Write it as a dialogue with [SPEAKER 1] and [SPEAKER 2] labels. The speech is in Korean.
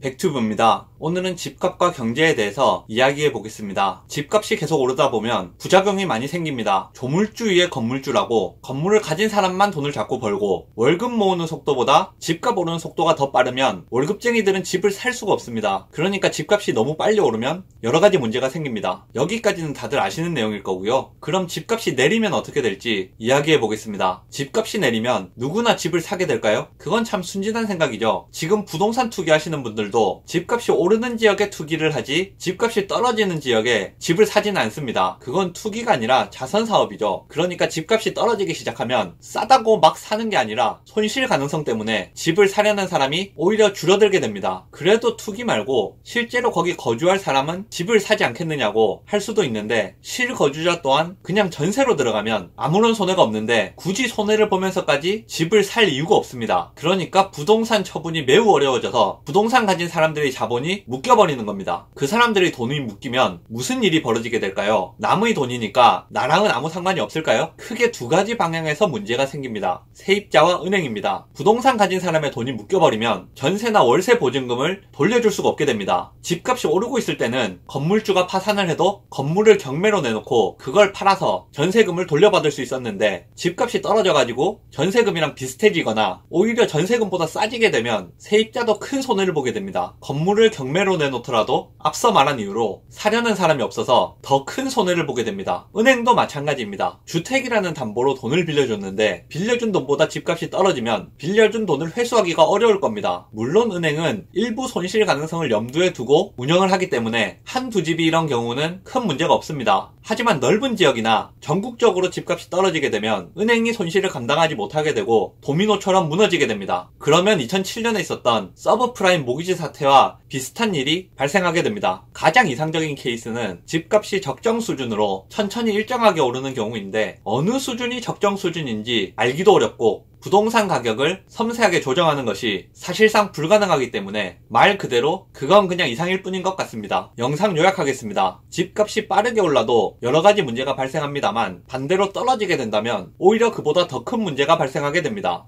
[SPEAKER 1] 백튜브입니다. 오늘은 집값과 경제에 대해서 이야기해 보겠습니다. 집값이 계속 오르다 보면 부작용이 많이 생깁니다. 조물주 위에 건물주라고 건물을 가진 사람만 돈을 자꾸 벌고 월급 모으는 속도보다 집값 오르는 속도가 더 빠르면 월급쟁이들은 집을 살 수가 없습니다. 그러니까 집값이 너무 빨리 오르면 여러가지 문제가 생깁니다. 여기까지는 다들 아시는 내용일 거고요. 그럼 집값이 내리면 어떻게 될지 이야기해 보겠습니다. 집값이 내리면 누구나 집을 사게 될까요? 그건 참 순진한 생각이죠. 지금 부동산 투기하시는 분들도 집값이 오르는 지역에 투기를 하지 집값이 떨어지는 지역에 집을 사지는 않습니다. 그건 투기가 아니라 자선사업이죠. 그러니까 집값이 떨어지기 시작하면 싸다고 막 사는 게 아니라 손실 가능성 때문에 집을 사려는 사람이 오히려 줄어들게 됩니다. 그래도 투기 말고 실제로 거기 거주할 사람은 집을 사지 않겠느냐고 할 수도 있는데 실거주자 또한 그냥 전세로 들어가면 아무런 손해가 없는데 굳이 손해를 보면서까지 집을 살 이유가 없습니다. 그러니까 부동산 처분이 매우 어려워져서 부동산 가진 사람들의 자본이 묶여버리는 겁니다. 그 사람들의 돈이 묶이면 무슨 일이 벌어지게 될까요? 남의 돈이니까 나랑은 아무 상관이 없을까요? 크게 두 가지 방향에서 문제가 생깁니다. 세입자와 은행입니다. 부동산 가진 사람의 돈이 묶여버리면 전세나 월세 보증금을 돌려줄 수가 없게 됩니다. 집값이 오르고 있을 때는 건물주가 파산을 해도 건물을 경매로 내놓고 그걸 팔아서 전세금을 돌려받을 수 있었는데 집값이 떨어져가지고 전세금이랑 비슷해지거나 오히려 전세금보다 싸지게 되면 세입자도 큰 손해를 보게 됩니다. 건물을 경매로 내놓더라도 앞서 말한 이유로 사려는 사람이 없어서 더 큰 손해를 보게 됩니다. 은행도 마찬가지입니다. 주택이라는 담보로 돈을 빌려줬는데 빌려준 돈보다 집값이 떨어지면 빌려준 돈을 회수하기가 어려울 겁니다. 물론 은행은 일부 손실 가능성을 염두에 두고 운영을 하기 때문에 한두 집이 이런 경우는 큰 문제가 없습니다. 하지만 넓은 지역이나 전국적으로 집값이 떨어지게 되면 은행이 손실을 감당하지 못하게 되고 도미노처럼 무너지게 됩니다. 그러면 2007년에 있었던 서브프라임 모기지 사태와 비슷한 일이 발생하게 됩니다. 가장 이상적인 케이스는 집값이 적정 수준으로 천천히 일정하게 오르는 경우인데 어느 수준이 적정 수준인지 알기도 어렵고 부동산 가격을 섬세하게 조정하는 것이 사실상 불가능하기 때문에 말 그대로 그건 그냥 이상일 뿐인 것 같습니다. 영상 요약하겠습니다. 집값이 빠르게 올라도 여러가지 문제가 발생합니다만 반대로 떨어지게 된다면 오히려 그보다 더 큰 문제가 발생하게 됩니다.